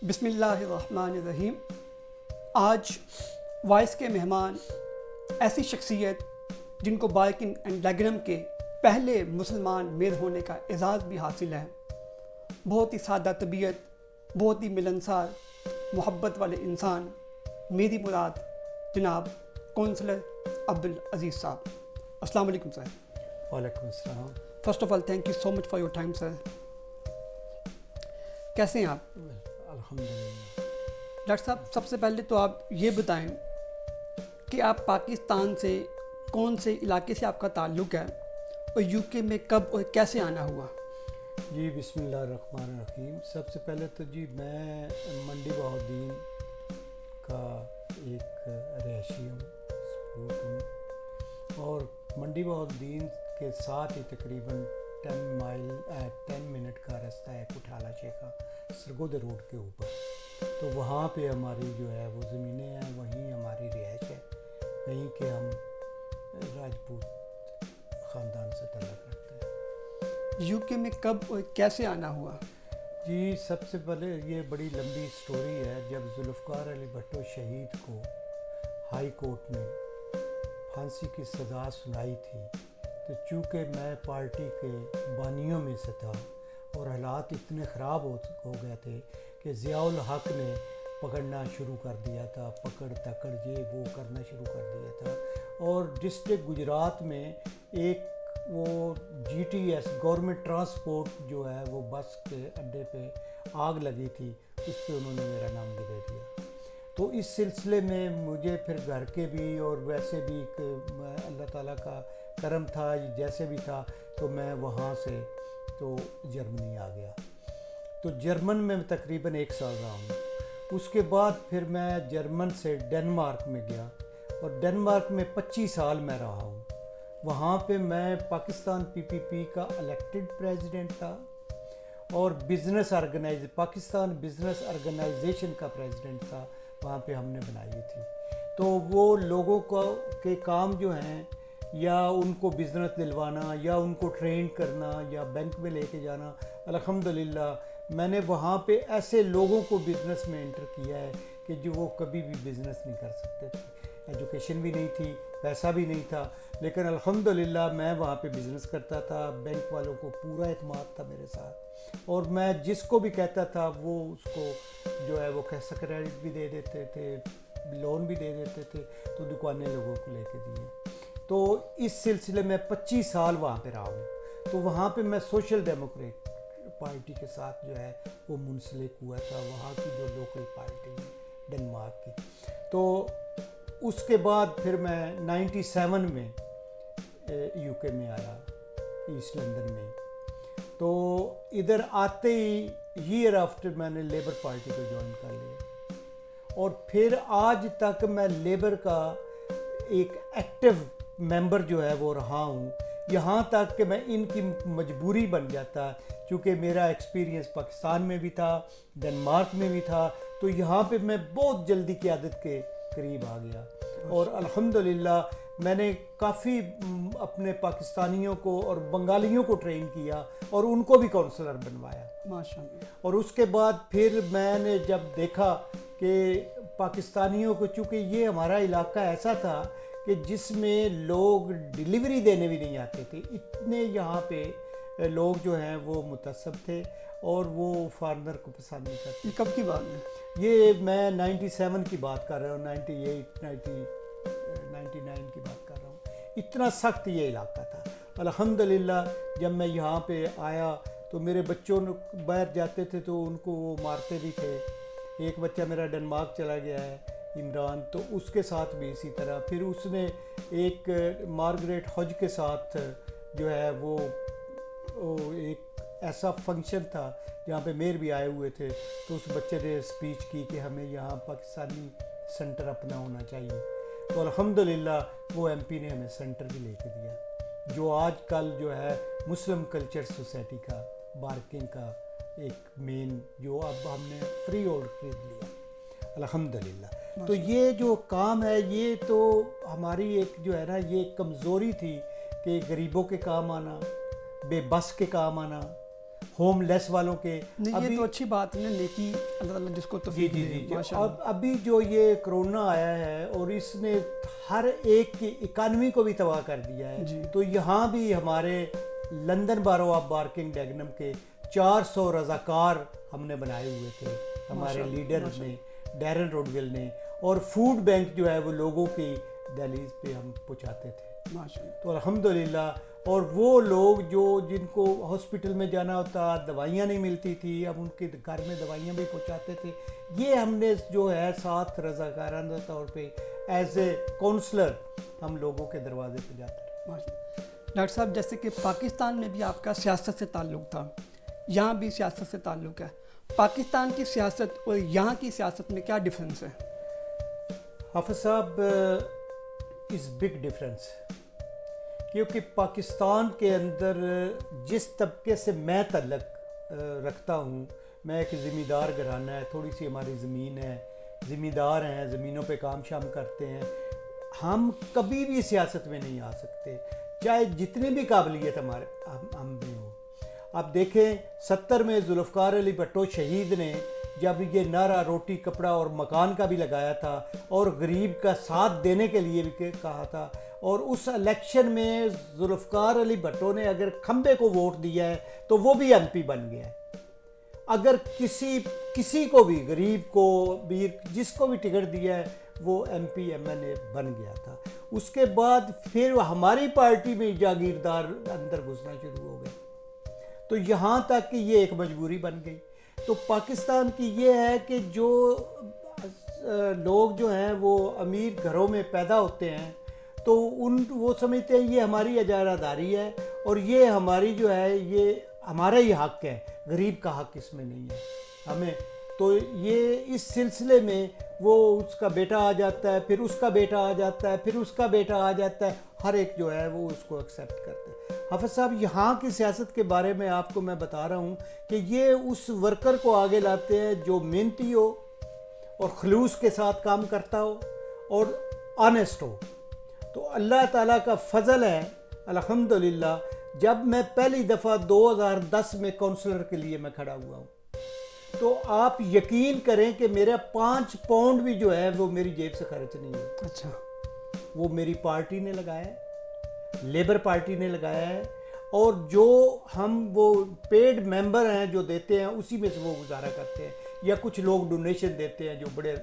بسم اللہ الرحمن الرحیم۔ آج وائس کے مہمان ایسی شخصیت جن کو بارکن اینڈ ڈیگرم کے پہلے مسلمان میر ہونے کا اعزاز بھی حاصل ہے، بہت ہی سادہ طبیعت، بہت ہی ملنسار، محبت والے انسان، میری مراد جناب کونسلر عبدالعزیز صاحب۔ السلام علیکم سر۔ وعلیکم السلام۔ First of all thank you so much for your time sir. کیسے ہیں آپ؟ الحمدللہ۔ ڈاکٹر صاحب، سب سے پہلے تو آپ یہ بتائیں کہ آپ پاکستان سے کون سے علاقے سے آپ کا تعلق ہے اور یو کے میں کب اور کیسے آنا ہوا؟ جی بسم اللہ الرحمن الرحیم۔ سب سے پہلے تو جی میں منڈی بہاؤالدین کا ایک رہائشی ہوں، سپوت ہوں، اور منڈی بہاؤالدین کے ساتھ ہی تقریباً 10 منٹ کا رستہ ہے کٹھالہ شیخا سرگودے روڈ کے اوپر۔ تو وہاں پہ ہماری جو ہے وہ زمینیں ہیں، وہیں ہماری رہائش ہے، وہیں کہ ہم راجپوت خاندان سے تعلق رکھتے ہیں۔ یو کے میں کب اور کیسے آنا ہوا؟ جی سب سے پہلے یہ بڑی لمبی سٹوری ہے۔ جب ذوالفقار علی بھٹو شہید کو ہائی کورٹ نے پھانسی کی سزا سنائی تھی، تو چونکہ میں پارٹی کے بانیوں میں سے تھا اور حالات اتنے خراب ہو گئے تھے کہ ضیاء الحق نے پکڑنا شروع کر دیا تھا، پکڑ تکڑ یہ وہ کرنا شروع کر دیا تھا، اور ڈسٹرکٹ گجرات میں ایک وہ G T S government transport جو ہے وہ بس کے اڈے پہ آگ لگی تھی، اس پہ انہوں نے میرا نام بھی دے دیا۔ تو اس سلسلے میں مجھے پھر گھر کے بھی اور ویسے بھی اللہ تعالیٰ کا کرم تھا، جیسے بھی تھا، تو میں وہاں سے تو جرمنی آ گیا۔ تو جرمن میں تقریباً 1 سال رہا ہوں۔ اس کے بعد پھر میں جرمن سے ڈنمارک میں گیا، اور ڈنمارک میں 25 سال میں رہا ہوں۔ وہاں پہ میں پاکستان PPP کا الیکٹڈ پریزیڈنٹ تھا، اور پاکستان بزنس آرگنائزیشن کا پریزیڈنٹ تھا، وہاں پہ ہم نے بنائی تھی۔ تو وہ لوگوں کے کام جو ہیں، یا ان کو بزنس دلوانا، یا ان کو ٹرین کرنا، یا بینک میں لے کے جانا، الحمدللہ میں نے وہاں پہ ایسے لوگوں کو بزنس میں انٹر کیا ہے کہ جو وہ کبھی بھی بزنس نہیں کر سکتے تھے۔ ایجوکیشن بھی نہیں تھی، پیسہ بھی نہیں تھا، لیکن الحمدللہ میں وہاں پہ بزنس کرتا تھا۔ بینک والوں کو پورا اعتماد تھا میرے ساتھ، اور میں جس کو بھی کہتا تھا وہ اس کو جو ہے وہ کریڈٹ بھی دے دیتے تھے، لون بھی دے دیتے تھے، تو دکانیں لوگوں کو لے کے دیے۔ تو اس سلسلے میں 25 سال وہاں پہ رہا ہوں۔ تو وہاں پہ میں سوشل ڈیموکریٹ پارٹی کے ساتھ جو ہے وہ منسلک ہوا تھا، وہاں کی جو لوکل پارٹی ہے ڈنمارک کی۔ تو اس کے بعد پھر میں 97 میں یو کے میں آیا، ایسٹ لندن میں۔ تو ادھر آتے ہی ایئر آفٹر میں نے لیبر پارٹی کو جوائن کر لیا، اور پھر آج تک میں لیبر کا ایک ایکٹیو ممبر جو ہے وہ رہا ہوں، یہاں تک کہ میں ان کی مجبوری بن جاتا، چونکہ میرا ایکسپیرینس پاکستان میں بھی تھا، ڈنمارک میں بھی تھا، تو یہاں پہ میں بہت جلدی قیادت کے قریب آ گیا، اور الحمدللہ میں نے کافی اپنے پاکستانیوں کو اور بنگالیوں کو ٹرین کیا، اور ان کو بھی کونسلر بنوایا ماشاءاللہ۔ اور اس کے بعد پھر میں نے جب دیکھا کہ پاکستانیوں کو، چونکہ یہ ہمارا علاقہ ایسا تھا کہ جس میں لوگ ڈیلیوری دینے بھی نہیں آتے تھے، اتنے یہاں پہ لوگ جو ہیں وہ متعصب تھے، اور وہ فارنر کو پسند نہیں کرتے۔ یہ کب کی بات ہے؟ یہ میں 97 کی بات کر رہا ہوں، 99 کی بات کر رہا ہوں۔ اتنا سخت یہ علاقہ تھا۔ الحمدللہ جب میں یہاں پہ آیا تو میرے بچوں باہر جاتے تھے تو ان کو وہ مارتے بھی تھے۔ ایک بچہ میرا ڈنمارک چلا گیا ہے، عمران، تو اس کے ساتھ بھی اسی طرح۔ پھر اس نے ایک مارگریٹ ہج کے ساتھ جو ہے وہ ایک ایسا فنکشن تھا جہاں پہ میر بھی آئے ہوئے تھے، تو اس بچے نے اسپیچ کی کہ ہمیں یہاں پاکستانی سینٹر اپنا ہونا چاہیے، تو الحمدللہ وہ ایم پی نے ہمیں سینٹر بھی لے کے دیا، جو آج کل جو ہے مسلم کلچر سوسائٹی کا بارکنگ کا ایک مین، جو اب ہم نے فری ہولڈ خرید لیا الحمدللہ۔ تو یہ جو کام ہے، یہ تو ہماری ایک جو ہے نا یہ ایک کمزوری تھی کہ غریبوں کے کام آنا، بے بس کے کام آنا، ہوم لیس والوں کے. نہیں یہ تو اچھی بات ہے نا, نیکی اللہ تعالیٰ جس کو توفیق دے. اب ابھی جو یہ کرونا آیا ہے اور اس نے ہر ایک کی اکانومی کو بھی تباہ کر دیا ہے, تو یہاں بھی ہمارے لندن بارو آف بارکنگ ڈیگنم کے 400 رضاکار ہم نے بنائے ہوئے تھے, ہمارے لیڈر نے, ڈیرن روڈویل نے, اور فوڈ بینک جو ہے وہ لوگوں کی دہلیز پہ ہم پہنچاتے تھے. تو الحمدللہ. اور وہ لوگ جو جن کو ہاسپٹل میں جانا ہوتا, دوائیاں نہیں ملتی تھی, اب ان کے گھر میں دوائیاں بھی پہنچاتے تھے. یہ ہم نے جو ہے ساتھ رضاکارانہ طور پہ ایز اے کونسلر ہم لوگوں کے دروازے پہ جاتے ہیں. ڈاکٹر صاحب جیسے کہ پاکستان میں بھی آپ کا سیاست سے تعلق تھا, یہاں بھی سیاست سے تعلق ہے, پاکستان کی سیاست اور یہاں کی سیاست میں کیا ڈفرینس ہے؟ حافظ صاحب از بگ ڈفرینس, کیونکہ پاکستان کے اندر جس طبقے سے میں تعلق رکھتا ہوں, میں ایک زمیندار گھرانہ ہے, تھوڑی سی ہماری زمین ہے, زمیندار ہیں, زمینوں پہ کام شام کرتے ہیں, ہم کبھی بھی سیاست میں نہیں آ سکتے چاہے جتنی بھی قابلیت ہمارے ہم میں ہو. آپ دیکھیں 70 میں ذوالفقار علی بھٹو شہید نے جب یہ نعرہ روٹی کپڑا اور مکان کا بھی لگایا تھا اور غریب کا ساتھ دینے کے لیے بھی کہا تھا, اور اس الیکشن میں ذوالفقار علی بھٹو نے اگر کھمبے کو ووٹ دیا ہے تو وہ بھی ایم پی بن گیا ہے. اگر کسی کو بھی غریب کو بھی جس کو بھی ٹکٹ دیا ہے وہ M P M L A بن گیا تھا. اس کے بعد پھر ہماری پارٹی میں جاگیردار اندر گھسنا شروع ہو گئے, تو یہاں تک کہ یہ ایک مجبوری بن گئی. تو پاکستان کی یہ ہے کہ جو لوگ جو ہیں وہ امیر گھروں میں پیدا ہوتے ہیں تو وہ سمجھتے ہیں یہ ہماری اجارہ داری ہے اور یہ ہماری جو ہے یہ ہمارا ہی حق ہے, غریب کا حق اس میں نہیں ہے ہمیں. تو یہ اس سلسلے میں وہ اس کا بیٹا آ جاتا ہے, پھر اس کا بیٹا آ جاتا ہے, پھر اس کا بیٹا آ جاتا ہے, ہر ایک جو ہے وہ اس کو ایکسیپٹ کرتا ہے. حافظ صاحب یہاں کی سیاست کے بارے میں آپ کو میں بتا رہا ہوں کہ یہ اس ورکر کو آگے لاتے ہیں جو محنتی ہو اور خلوص کے ساتھ کام کرتا ہو اور آنیسٹ ہو. تو اللہ تعالیٰ کا فضل ہے الحمدللہ, جب میں پہلی دفعہ 2010 میں کونسلر کے لیے میں کھڑا ہوا ہوں تو آپ یقین کریں کہ میرا 5 پاؤنڈ بھی جو ہے وہ میری جیب سے خرچ نہیں ہے. اچھا, وہ میری پارٹی نے لگایا ہے, لیبر پارٹی نے لگایا ہے, اور جو ہم وہ پیڈ ممبر ہیں جو دیتے ہیں اسی میں سے وہ گزارا کرتے ہیں, یا کچھ لوگ ڈونیشن دیتے ہیں جو بڑے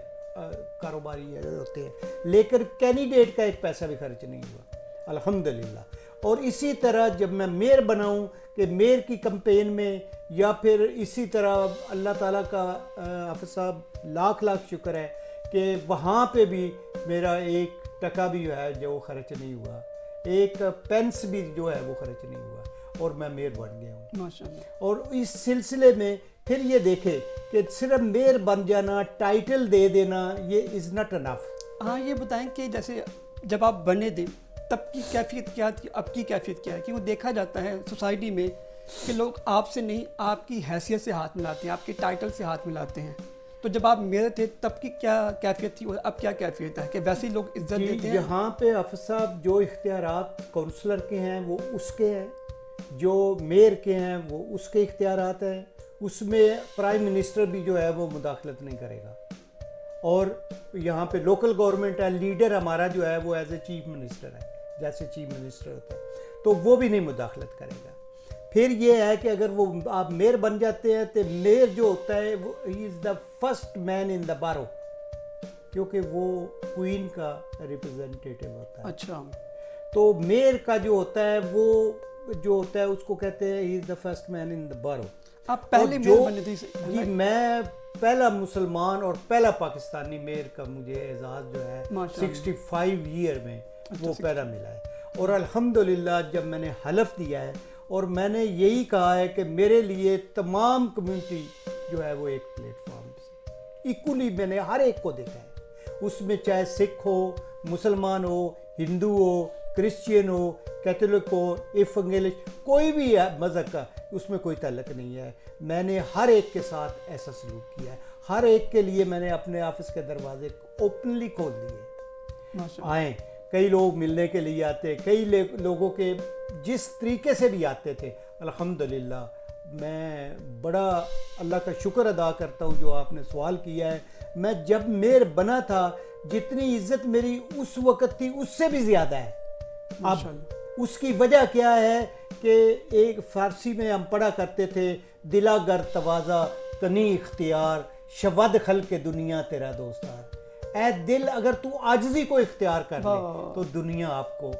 کاروباری ہوتے ہیں, لیکن کینڈیڈیٹ کا ایک پیسہ بھی خرچ نہیں ہوا الحمدللہ. اور اسی طرح جب میں میئر بناؤں کہ میئر کی کمپین میں, یا پھر اسی طرح اللہ تعالیٰ کا حافظ صاحب لاکھ شکر ہے کہ وہاں پہ بھی میرا 1 ٹکا بھی جو ہے جو خرچ نہیں ہوا, 1 پینس بھی جو ہے وہ خرچ نہیں ہوا, اور میں میئر بن گیا ہوں ماشاءاللہ. اور اس سلسلے میں پھر یہ دیکھیں کہ صرف میئر بن جانا, ٹائٹل دے دینا, یہ از ناٹ انف. ہاں یہ بتائیں کہ جیسے جب آپ بنے تھے تب کی کیفیت کیا تھی, اب کی کیفیت کیا ہے؟ کیونکہ دیکھا جاتا ہے سوسائٹی میں کہ لوگ آپ سے نہیں آپ کی حیثیت سے ہاتھ ملاتے ہیں, آپ کے ٹائٹل سے ہاتھ ملاتے ہیں. تو جب آپ میئر تھے تب کی کیا کیفیت تھی اور اب کیا کیفیت ہے کہ ویسے لوگ عزت دیتے ہیں؟ یہاں پہ حافظ صاحب جو اختیارات کونسلر کے ہیں وہ اس کے ہیں, جو میئر کے ہیں وہ اس کے اختیارات ہیں, اس میں پرائم منسٹر بھی جو ہے وہ مداخلت نہیں کرے گا. اور یہاں پہ لوکل گورنمنٹ ہے, لیڈر ہمارا جو ہے وہ ایز اے چیف منسٹر ہے, جیسے چیف منسٹر ہوتا ہے, تو وہ بھی نہیں مداخلت کرے گا. پھر یہ ہے کہ اگر وہ آپ میئر بن جاتے ہیں تو میئر جو ہوتا ہے وہ ہی از دا فرسٹ مین ان دا بارو, کیونکہ وہ کوئین کا ریپرزینٹیٹیو ہوتا ہے. اچھا, تو میئر کا جو ہوتا ہے وہ جو ہوتا ہے اس کو کہتے ہیں ہی از دا فرسٹ مین ان دا بارو. آپ پہلے میئر بنے تھے؟ جی میں پہلا مسلمان اور پہلا پاکستانی میئر کا مجھے اعزاز جو ہے 65 ایئر میں وہ پہلا ملا ہے. اور الحمدللہ جب میں نے حلف دیا ہے اور میں نے یہی کہا ہے کہ میرے لیے تمام کمیونٹی جو ہے وہ ایک پلیٹ فارم سے ایکولی میں نے ہر ایک کو دیکھا ہے, اس میں چاہے سکھ ہو, مسلمان ہو, ہندو ہو, کرسچین ہو, کیتھولک ہو, ایونگیلش, کوئی بھی مذہب کا اس میں کوئی تعلق نہیں ہے. میں نے ہر ایک کے ساتھ ایسا سلوک کیا ہے, ہر ایک کے لیے میں نے اپنے آفس کے دروازے اوپنلی کھول دیے. آئیں, کئی لوگ ملنے کے لیے آتے, کئی لوگوں کے جس طریقے سے بھی آتے تھے الحمدللہ میں بڑا اللہ کا شکر ادا کرتا ہوں جو آپ نے سوال کیا ہے. میں جب میر بنا تھا جتنی عزت میری اس وقت تھی اس سے بھی زیادہ ہے. اب اس کی وجہ کیا ہے کہ ایک فارسی میں ہم پڑھا کرتے تھے دلا گر توازا کنی اختیار شود خلق دنیا تیرا دوستار. اے دل اگر تو عاجزی کو اختیار کر لے تو دنیا آپ کو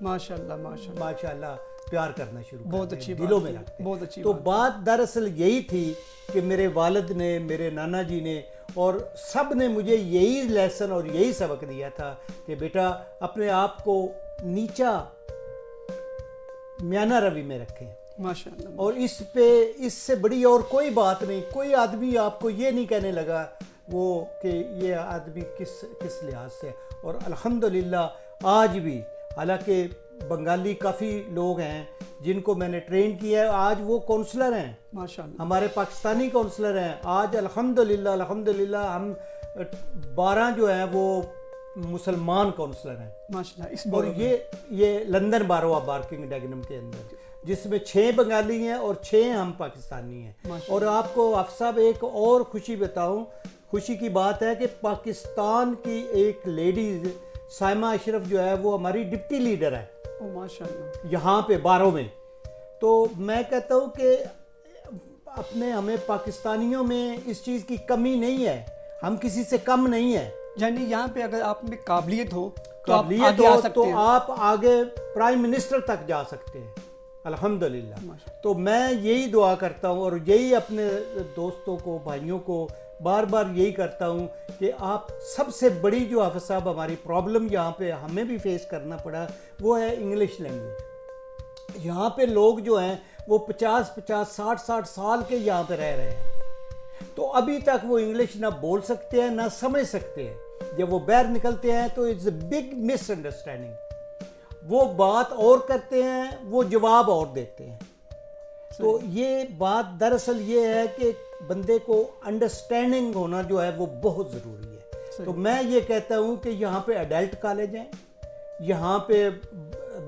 ماشاءاللہ پیار کرنا شروع بہت اچھی دلوں میں رکھتے ہیں. بہت اچھی تو بات دراصل یہی تھی کہ میرے والد نے میرے نانا جی نے اور سب نے مجھے یہی لیسن اور یہی سبق دیا تھا کہ بیٹا اپنے آپ کو نیچا میانہ روی میں رکھیں ماشاءاللہ. اور اس سے بڑی اور کوئی بات نہیں. کوئی آدمی آپ کو یہ نہیں کہنے لگا وہ کہ یہ آدمی کس لحاظ سے. اور الحمدللہ آج بھی حالانکہ بنگالی کافی لوگ ہیں جن کو میں نے ٹرین کیا ہے آج وہ کونسلر ہیں ماشاءاللہ. ہمارے پاکستانی کونسلر ہیں آج الحمدللہ ہم 12 جو ہیں وہ مسلمان کونسلر ہیں ماشاءاللہ. اور یہ لندن بارو آف بارکنگ ڈیگنم کے اندر جس میں 6 بنگالی ہیں اور 6 ہم پاکستانی ہیں. اور آپ کو آف صاحب ایک اور خوشی بتاؤں, خوشی کی بات ہے کہ پاکستان کی ایک لیڈیز سائمہ اشرف جو ہے وہ ہماری ڈپٹی لیڈر ہے ماشاءاللہ یہاں پہ باروں میں. تو میں کہتا ہوں کہ ہمیں پاکستانیوں میں اس چیز کی کمی نہیں ہے, ہم کسی سے کم نہیں ہیں. یعنی یہاں پہ اگر آپ میں قابلیت ہو تو آپ آگے پرائم منسٹر تک جا سکتے ہیں الحمدللہ. تو میں یہی دعا کرتا ہوں اور یہی اپنے دوستوں کو بھائیوں کو بار بار یہی کرتا ہوں کہ آپ سب سے بڑی جو حافظ صاحب ہماری پرابلم یہاں پہ ہمیں بھی فیس کرنا پڑا وہ ہے انگلش لینگویج. یہاں پہ لوگ جو ہیں وہ 50-60 سال کے یہاں پہ رہ رہے ہیں تو ابھی تک وہ انگلش نہ بول سکتے ہیں نہ سمجھ سکتے ہیں. جب وہ باہر نکلتے ہیں تو it's a big misunderstanding. وہ بات اور کرتے ہیں وہ جواب اور دیتے ہیں. تو یہ بات دراصل یہ ہے کہ بندے کو انڈرسٹینڈنگ ہونا جو ہے وہ بہت ضروری ہے. تو میں یہ کہتا ہوں کہ یہاں پہ ایڈلٹ کالج ہیں, یہاں پہ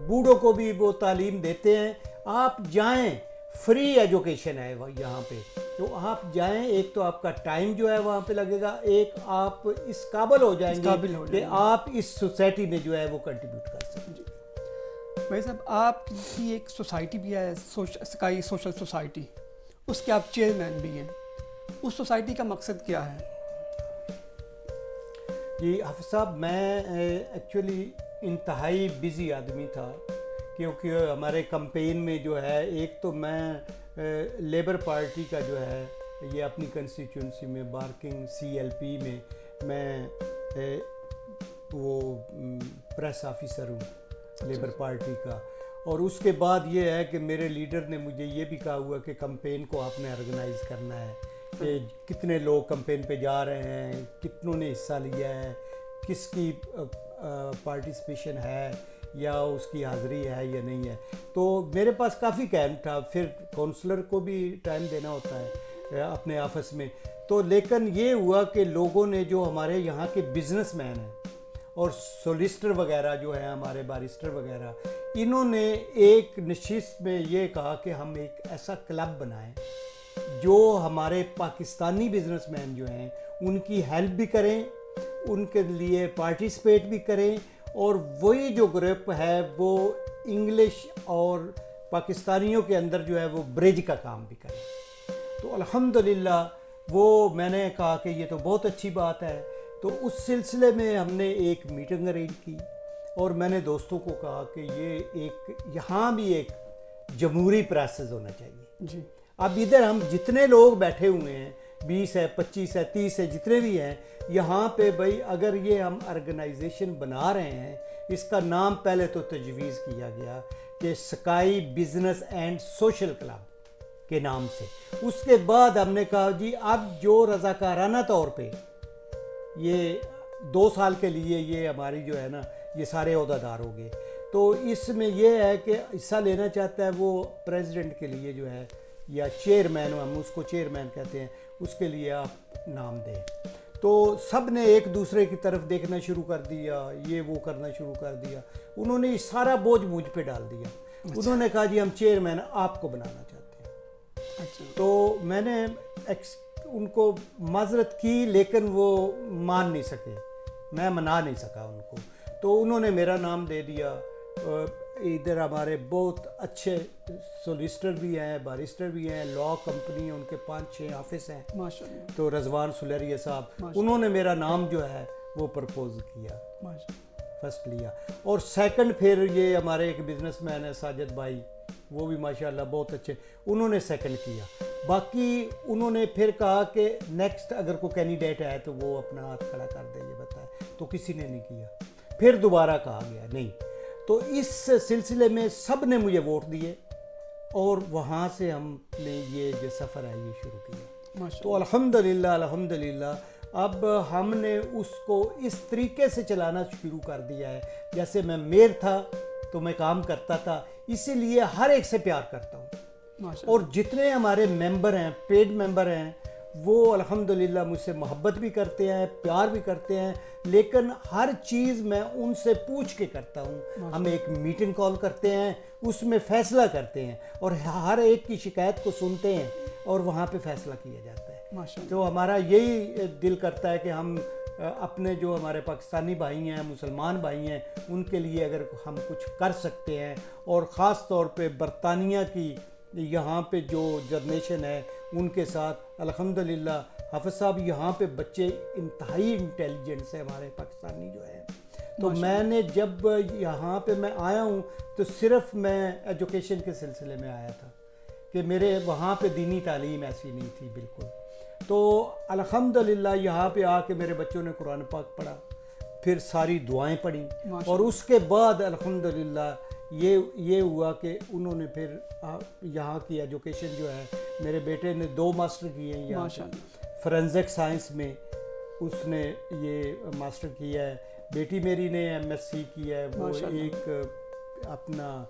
بوڑھوں کو بھی وہ تعلیم دیتے ہیں. آپ جائیں, فری ایجوکیشن ہے یہاں پہ, تو آپ جائیں. ایک تو آپ کا ٹائم جو ہے وہاں پہ لگے گا, ایک آپ اس قابل ہو جائیں گے کہ آپ اس سوسائٹی میں جو ہے وہ کنٹریبیوٹ کر سکیں. بھائی صاحب آپ کی ایک سوسائٹی بھی ہے سکائی سوشل سوسائٹی, اس کے آپ چیئرمین بھی ہیں. اس سوسائٹی کا مقصد کیا ہے؟ جی حافظ صاحب میں ایکچولی انتہائی بزی آدمی تھا کیونکہ ہمارے کمپین میں جو ہے ایک تو میں لیبر پارٹی کا جو ہے یہ اپنی کنسٹیچوئنسی میں بارکنگ CLP میں وہ پریس آفیسر ہوں لیبر پارٹی کا. اور اس کے بعد یہ ہے کہ میرے لیڈر نے مجھے یہ بھی کہا ہوا کہ کمپین کو آپ نے آرگنائز کرنا ہے کہ کتنے لوگ کمپین پہ جا رہے ہیں, کتنوں نے حصہ لیا ہے, کس کی پارٹیسپیشن ہے یا اس کی حاضری ہے یا نہیں ہے. تو میرے پاس کافی ٹائم تھا, پھر کونسلر کو بھی ٹائم دینا ہوتا ہے اپنے آفس میں. تو لیکن یہ ہوا کہ لوگوں نے جو ہمارے یہاں کے بزنس مین ہیں اور سولیسٹر وغیرہ جو ہیں ہمارے بارسٹر وغیرہ, انہوں نے ایک نشست میں یہ کہا کہ ہم ایک ایسا کلب بنائیں جو ہمارے پاکستانی بزنس مین جو ہیں ان کی ہیلپ بھی کریں, ان کے لیے پارٹیسپیٹ بھی کریں, اور وہی جو گروپ ہے وہ انگلش اور پاکستانیوں کے اندر جو ہے وہ برج کا کام بھی کریں. تو الحمدللہ وہ میں نے کہا کہ یہ تو بہت اچھی بات ہے. تو اس سلسلے میں ہم نے ایک میٹنگ ارینج کی اور میں نے دوستوں کو کہا کہ یہ یہاں بھی ایک جمہوری پروسیس ہونا چاہیے. جی اب ادھر ہم جتنے لوگ بیٹھے ہوئے ہیں 20 ہے 25 ہے 30 ہے جتنے بھی ہیں یہاں پہ بھائی اگر یہ ہم آرگنائزیشن بنا رہے ہیں, اس کا نام پہلے تو تجویز کیا گیا کہ sky business and social club کے نام سے. اس کے بعد ہم نے کہا جی اب جو رضاکارانہ طور پہ یہ 2 سال کے لیے یہ ہماری جو ہے نا یہ سارے عہدیدار ہو گئے, تو اس میں یہ ہے کہ حصہ لینا چاہتا ہے وہ پریزیڈنٹ کے لیے جو ہے یا چیئرمین, ہم اس کو چیئرمین کہتے ہیں, اس کے لیے آپ نام دیں. تو سب نے ایک دوسرے کی طرف دیکھنا شروع کر دیا, یہ وہ کرنا شروع کر دیا. انہوں نے سارا بوجھ مجھ پہ ڈال دیا. انہوں نے کہا جی ہم چیئرمین آپ کو بنانا چاہتے ہیں. تو میں نے ان کو معذرت کی لیکن وہ مان نہیں سکے, میں منا نہیں سکا ان کو, تو انہوں نے میرا نام دے دیا. ادھر ہمارے بہت اچھے سولیسٹر بھی ہیں, باریسٹر بھی ہیں, لا کمپنی ان کے 5-6 آفس ہیں ماشاءاللہ. تو رضوان سلیریہ صاحب انہوں نے میرا نام جو ہے وہ پرپوز کیا, فرسٹ لیا. اور سیکنڈ پھر یہ ہمارے ایک بزنس مین ہے ساجد بھائی, وہ بھی ماشاءاللہ بہت اچھے, انہوں نے سیکنڈ کیا. باقی انہوں نے پھر کہا کہ نیکسٹ اگر کوئی کینڈیڈیٹ ہے تو وہ اپنا ہاتھ کھڑا کر دے, یہ بتائے, تو کسی نے نہیں کیا. پھر دوبارہ کہا گیا نہیں, تو اس سلسلے میں سب نے مجھے ووٹ دیے اور وہاں سے ہم نے یہ جو سفر ہے یہ شروع کیا. تو الحمدللہ اب ہم نے اس کو اس طریقے سے چلانا شروع کر دیا ہے جیسے میں میر تھا تو میں کام کرتا تھا, اسی لیے ہر ایک سے پیار کرتا ہوں. اور جتنے ہمارے ممبر ہیں, پیڈ ممبر ہیں, وہ الحمدللہ مجھ سے محبت بھی کرتے ہیں, پیار بھی کرتے ہیں, لیکن ہر چیز میں ان سے پوچھ کے کرتا ہوں. ہم ایک میٹنگ کال کرتے ہیں, اس میں فیصلہ کرتے ہیں اور ہر ایک کی شکایت کو سنتے ہیں اور وہاں پہ فیصلہ کیا جاتا ہے. تو ہمارا یہی دل کرتا ہے کہ ہم اپنے جو ہمارے پاکستانی بھائی ہیں, مسلمان بھائی ہیں, ان کے لیے اگر ہم کچھ کر سکتے ہیں, اور خاص طور پہ برطانیہ کی یہاں پہ جو جنریشن ہے ان کے ساتھ الحمدللہ حافظ صاحب یہاں پہ بچے انتہائی انٹیلیجنٹ ہیں ہمارے پاکستانی جو ہے. تو میں نے جب یہاں پہ میں آیا ہوں تو صرف میں ایجوکیشن کے سلسلے میں آیا تھا کہ میرے وہاں پہ دینی تعلیم ایسی نہیں تھی بالکل. تو الحمدللہ یہاں پہ آ کے میرے بچوں نے قرآن پاک پڑھا, پھر ساری دعائیں پڑھی, اور اس کے بعد الحمدللہ یہ ہوا کہ انہوں نے پھر یہاں کی ایجوکیشن جو ہے, میرے بیٹے نے 2 ماسٹر کیے ہیں یہاں فورینزک سائنس میں, اس نے یہ ماسٹر کیا ہے. بیٹی میری نے MSc کیا ہے, وہ ایک اپنا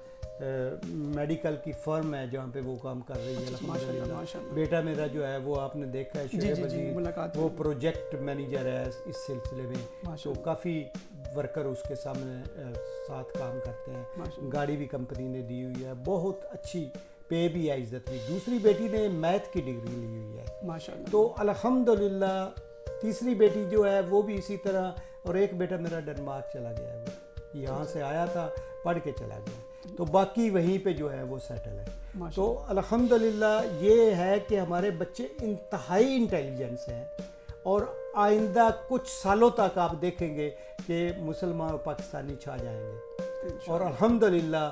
میڈیکل کی فرم ہے جہاں پہ وہ کام کر رہی ہے الحمدللہ. بیٹا میرا جو ہے وہ آپ نے دیکھا ہے شعیب عزیز, وہ پروجیکٹ مینیجر ہے اس سلسلے میں, تو کافی ورکر اس کے سامنے ساتھ کام کرتے ہیں. گاڑی بھی کمپنی نے دی ہوئی ہے, بہت اچھی پے بھی ہے, عزت بھی. دوسری بیٹی نے میتھ کی ڈگری لی ہوئی ہے. تو الحمدللہ تیسری بیٹی جو ہے وہ بھی اسی طرح, اور ایک بیٹا میرا ڈنمارک چلا گیا ہے, وہ یہاں سے آیا تھا پڑھ کے چلا گیا, تو باقی وہیں پہ جو ہے وہ سیٹل ہے. تو الحمدللہ یہ ہے کہ ہمارے بچے انتہائی انٹیلیجنس ہیں, اور آئندہ کچھ سالوں تک آپ دیکھیں گے کہ مسلمان اور پاکستانی چھا جائیں گے. اور الحمدللہ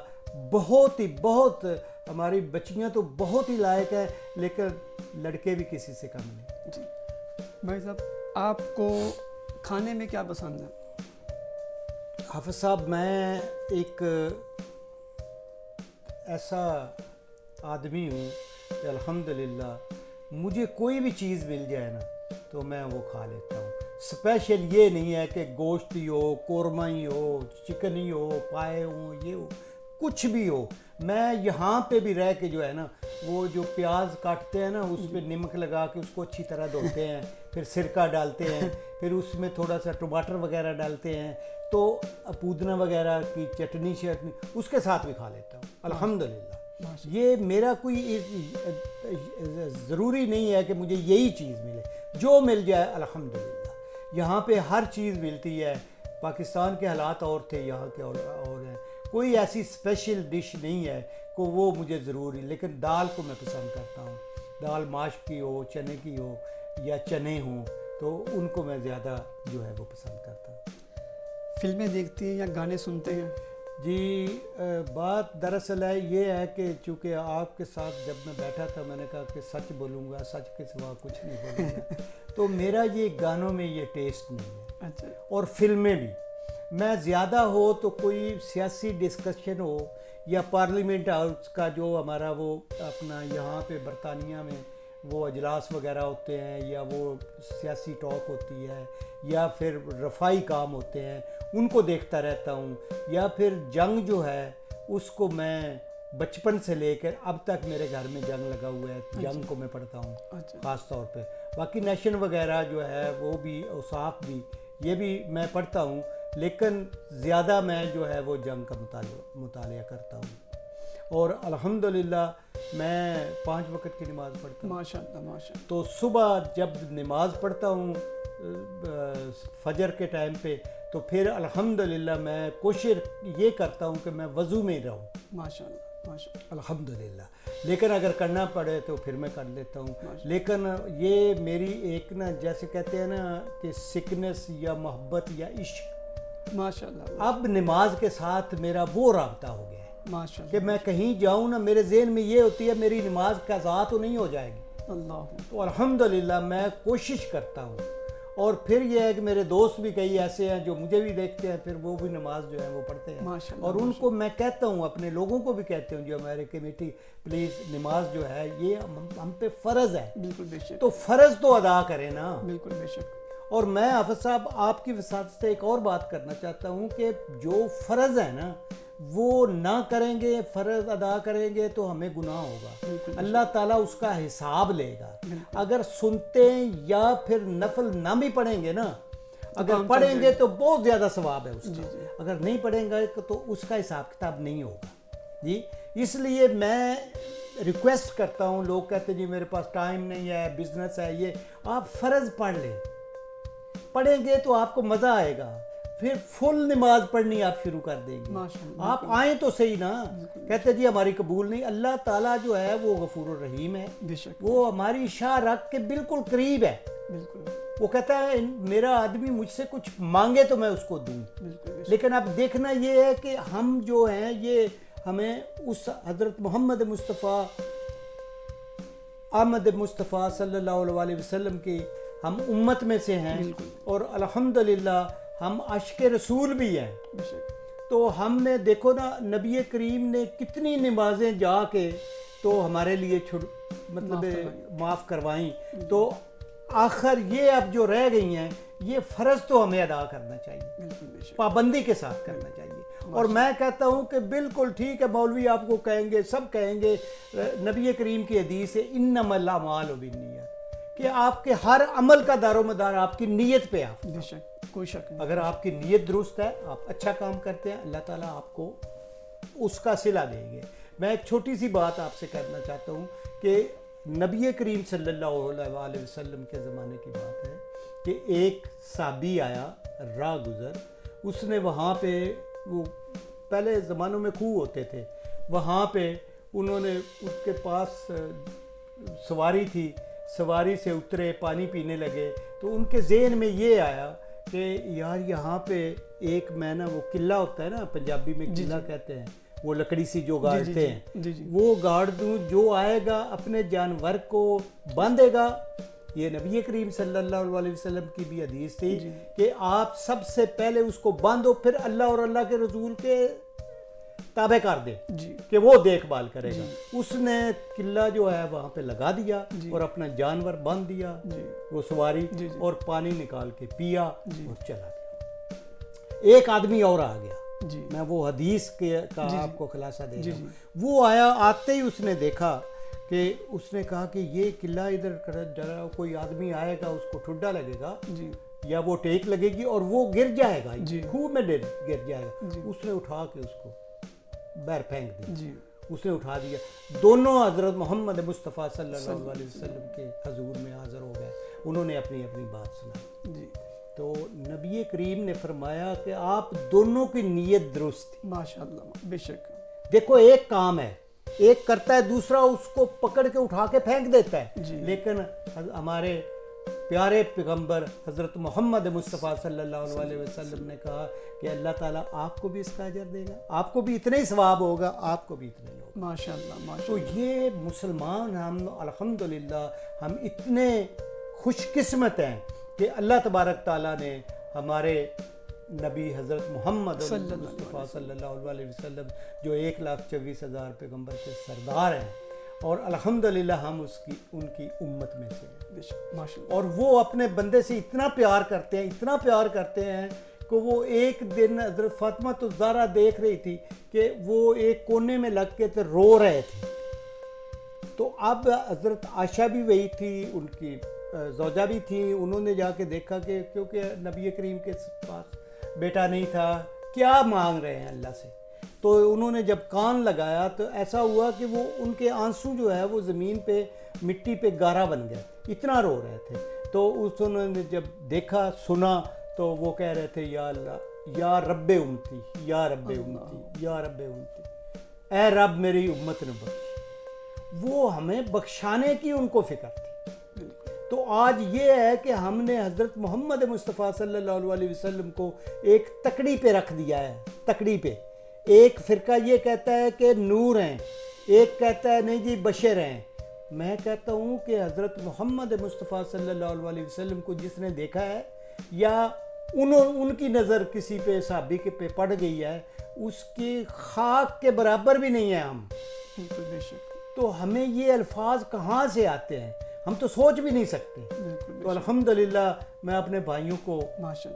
بہت ہماری بچیاں تو بہت ہی لائق ہیں, لیکن لڑکے بھی کسی سے کم نہیں. جی بھائی صاحب, آپ کو کھانے میں کیا پسند ہے؟ حافظ صاحب میں ایک ایسا آدمی ہوں کہ الحمدللہ مجھے کوئی بھی چیز مل جائے نا تو میں وہ کھا لیتا ہوں. اسپیشل یہ نہیں ہے کہ گوشت ہی ہو, قورمہ ہی ہو, چکن ہی ہو, پائے ہوں, یہ ہو, کچھ بھی ہو. میں یہاں پہ بھی رہ کے جو ہے نا, وہ جو پیاز کاٹتے ہیں نا اس پہ نمک لگا کے اس کو اچھی طرح دھوتے ہیں, پھر سرکہ ڈالتے ہیں, پھر اس میں تھوڑا سا ٹماٹر وغیرہ ڈالتے ہیں, تو پودنا وغیرہ کی چٹنی اس کے ساتھ بھی کھا لیتا ہوں الحمدللہ. یہ میرا کوئی ضروری نہیں ہے کہ مجھے یہی چیز ملے, جو مل جائے الحمدللہ. یہاں پہ ہر چیز ملتی ہے. پاکستان کے حالات اور تھے, یہاں کے اور ہیں. کوئی ایسی اسپیشل ڈش نہیں ہے کہ وہ مجھے ضروری, لیکن دال کو میں پسند کرتا ہوں. دال ماش کی ہو, چنے کی ہو یا چنے ہوں, تو ان کو میں زیادہ جو ہے وہ پسند کرتا ہوں. فلمیں دیکھتی ہیں یا گانے سنتے ہیں؟ جی بات دراصل ہے یہ ہے کہ چونکہ آپ کے ساتھ جب میں بیٹھا تھا میں نے کہا کہ سچ بولوں گا, سچ کے سوا کچھ نہیں بولوں گا. تو میرا یہ گانوں میں یہ ٹیسٹ نہیں ہے. اچھا. اور فلمیں بھی میں زیادہ ہو تو کوئی سیاسی ڈسکشن ہو یا پارلیمنٹ ہاؤس کا جو ہمارا وہ اپنا یہاں پہ برطانیہ میں وہ اجلاس وغیرہ ہوتے ہیں, یا وہ سیاسی ٹاک ہوتی ہے, یا پھر رفائی کام ہوتے ہیں, ان کو دیکھتا رہتا ہوں. یا پھر جنگ جو ہے اس کو میں بچپن سے لے کر اب تک میرے گھر میں جنگ لگا ہوا ہے, جنگ کو میں پڑھتا ہوں خاص طور پہ. باقی نیشن وغیرہ جو ہے وہ بھی, اوصاف بھی, یہ بھی میں پڑھتا ہوں, لیکن زیادہ میں جو ہے وہ جنگ کا مطالعہ کرتا ہوں. اور الحمدللہ میں 5 وقت کی نماز پڑھتا ہوں. ماشاء اللہ ماشاء اللہ. تو صبح جب نماز پڑھتا ہوں فجر کے ٹائم پہ تو پھر الحمدللہ میں کوشش یہ کرتا ہوں کہ میں وضو میں ہی رہوں. ماشاء اللہ ماشاء اللہ. الحمدللہ. لیکن اگر کرنا پڑے تو پھر میں کر لیتا ہوں. لیکن یہ میری ایک نا جیسے کہتے ہیں نا کہ سکنس یا محبت یا عشق ماشاء اللہ اب نماز کے ساتھ میرا وہ رابطہ ہو گیا ہے ماشاء کہ اللہ. میں کہیں جاؤں نا میرے ذہن میں یہ ہوتی ہے میری نماز قضا تو نہیں ہو جائے گی. اللہ. تو الحمدللہ میں کوشش کرتا ہوں. اور پھر یہ ہے کہ میرے دوست بھی کئی ایسے ہیں جو مجھے بھی دیکھتے ہیں پھر وہ بھی نماز جو ہے وہ پڑھتے ہیں. ماشاء اللہ. اور ان کو میں کہتا ہوں اپنے لوگوں کو بھی کہتے ہوں جو ہمارے کمیٹی پلیز نماز جو ہے یہ ہم پہ فرض ہے. بالکل بے شک. تو فرض تو ادا کریں نا. بالکل بے شک. اور میں حافظ صاحب آپ کی وسعت سے ایک اور بات کرنا چاہتا ہوں کہ جو فرض ہے نا وہ نہ کریں گے فرض ادا کریں گے تو ہمیں گناہ ہوگا. اللہ تعالیٰ اس کا حساب لے گا. اگر سنتے یا پھر نفل نہ بھی پڑھیں گے نا اگر پڑھیں گے تو بہت زیادہ ثواب ہے اس کا. اگر نہیں پڑھیں گے تو اس کا حساب کتاب نہیں ہوگا. جی اس لیے میں ریکویسٹ کرتا ہوں. لوگ کہتے ہیں جی میرے پاس ٹائم نہیں ہے بزنس ہے یہ آپ فرض پڑھ لیں. پڑھیں گے تو آپ کو مزہ آئے گا. پھر فل نماز پڑھنی آپ شروع کر دیں گے. آپ آئیں تو صحیح نا. کہتے جی ہماری قبول نہیں. اللہ تعالیٰ جو ہے وہ غفور الرحیم ہے. وہ ہماری شاہ رکھ کے بالکل قریب ہے. وہ کہتا ہے میرا آدمی مجھ سے کچھ مانگے تو میں اس کو دوں. لیکن اب دیکھنا یہ ہے کہ ہم جو ہیں یہ ہمیں اس حضرت محمد مصطفیٰ احمد مصطفیٰ صلی اللہ علیہ وسلم کی ہم امت میں سے ہیں اور الحمدللہ ہم عاشق رسول بھی ہیں. تو ہم نے دیکھو نا نبی کریم نے کتنی نمازیں جا کے تو ہمارے لیے مطلب معاف کروائیں. تو آخر یہ اب جو رہ گئی ہیں یہ فرض تو ہمیں ادا کرنا چاہیے پابندی کے ساتھ کرنا چاہیے. اور میں کہتا ہوں کہ بالکل ٹھیک ہے مولوی آپ کو کہیں گے سب کہیں گے نبی کریم کی حدیث ہے انما الاعمال بالنیات کہ آپ کے ہر عمل کا دار و مدار آپ کی نیت پہ آپ بے شک کوئی شک نہیں. اگر آپ کی نیت درست ہے آپ اچھا کام کرتے ہیں اللہ تعالیٰ آپ کو اس کا صلہ دیں گے. میں ایک چھوٹی سی بات آپ سے کرنا چاہتا ہوں کہ نبی کریم صلی اللہ علیہ وسلم کے زمانے کی بات ہے کہ ایک صحابی آیا راہ گزر. اس نے وہاں پہ وہ پہلے زمانوں میں کنویں ہوتے تھے وہاں پہ انہوں نے اس کے پاس سواری تھی سواری سے اترے پانی پینے لگے. تو ان کے ذہن میں یہ آیا کہ یار یہاں پہ ایک میں نا وہ قلعہ ہوتا ہے نا پنجابی میں قلعہ کہتے ہیں وہ لکڑی سی جو گاڑتے ہیں وہ گاڑ دوں جو آئے گا اپنے جانور کو باندھے گا. یہ نبی کریم صلی اللہ علیہ وسلم کی بھی حدیث تھی کہ آپ سب سے پہلے اس کو باندھو پھر اللہ اور اللہ کے رسول کے تابع کر دے کہ وہ دیکھ بھال کرے گا. اس نے قلعہ جو ہے وہاں پہ لگا دیا اور اپنا جانور باندھ دیا وہ سواری اور پانی نکال کے پیا اور چلا گیا. ایک آدمی اور آ گیا میں وہ حدیث کا آپ کو خلاصہ دے رہا ہوں. وہ آیا آتے ہی اس نے دیکھا کہ اس نے کہا کہ یہ قلعہ ادھر کوئی آدمی آئے گا اس کو ٹھڈا لگے گا یا وہ ٹیک لگے گی اور وہ گر جائے گا خوہ میں گر جائے گا. اس نے اٹھا کے اس کو بیر پھینک دی. اس نے اٹھا دیا. دونوں حضرت محمد مصطفیٰ صلی اللہ علیہ وسلم کے حضور میں حاضر ہو گئے. انہوں نے اپنی اپنی بات سنائی. تو نبی کریم نے فرمایا کہ آپ دونوں کی نیت درست تھی. ماشاءاللہ بے شک. دیکھو ایک کام ہے ایک کرتا ہے دوسرا اس کو پکڑ کے اٹھا کے پھینک دیتا ہے. لیکن ہمارے پیارے پیغمبر حضرت محمد مصطفیٰ صلی اللہ علیہ وسلم نے کہا کہ اللہ تعالیٰ آپ کو بھی اس کا اجر دے گا آپ کو بھی اتنا ہی ثواب ہوگا آپ کو بھی اتنا ہی ہوگا. ماشاءاللہ. تو یہ مسلمان ہم الحمدللہ ہم اتنے خوش قسمت ہیں کہ اللہ تبارک تعالیٰ نے ہمارے نبی حضرت محمد مصطفیٰ صلی اللہ علیہ وسلم جو 1,24,000 پیغمبر کے سردار ہیں اور الحمدللہ ہم ان کی امت میں سے ہیں. اور وہ اپنے بندے سے اتنا پیار کرتے ہیں کہ وہ ایک دن حضرت فاطمہ الزہرا دیکھ رہی تھی کہ وہ ایک کونے میں لگ کے رو رہے تھے. تو اب حضرت عائشہ بھی وہی تھی ان کی زوجہ بھی تھی. انہوں نے جا کے دیکھا کہ کیونکہ نبی کریم کے پاس بیٹا نہیں تھا کیا مانگ رہے ہیں اللہ سے. تو انہوں نے جب کان لگایا تو ایسا ہوا کہ وہ ان کے آنسو جو ہے وہ زمین پہ مٹی پہ گارا بن گئے, اتنا رو رہے تھے. تو انہوں نے جب دیکھا سنا تو وہ کہہ رہے تھے یا اللہ یا رب امتی یا رب امتی یا رب امتی, اے رب میری امت نے بخش. وہ ہمیں بخشانے کی ان کو فکر تھی. تو آج یہ ہے کہ ہم نے حضرت محمد مصطفیٰ صلی اللہ علیہ وسلم کو ایک تکڑی پہ رکھ دیا ہے. تکڑی پہ ایک فرقہ یہ کہتا ہے کہ نور ہیں, ایک کہتا ہے نہیں جی بشر ہیں. میں کہتا ہوں کہ حضرت محمد مصطفیٰ صلی اللہ علیہ وسلم کو جس نے دیکھا ہے یا ان کی نظر کسی پہ صحابی کے پہ پڑ گئی ہے, اس کی خاک کے برابر بھی نہیں ہے ہم. تو ہمیں یہ الفاظ کہاں سے آتے ہیں, ہم تو سوچ بھی نہیں سکتے. تو الحمدللہ میں اپنے بھائیوں کو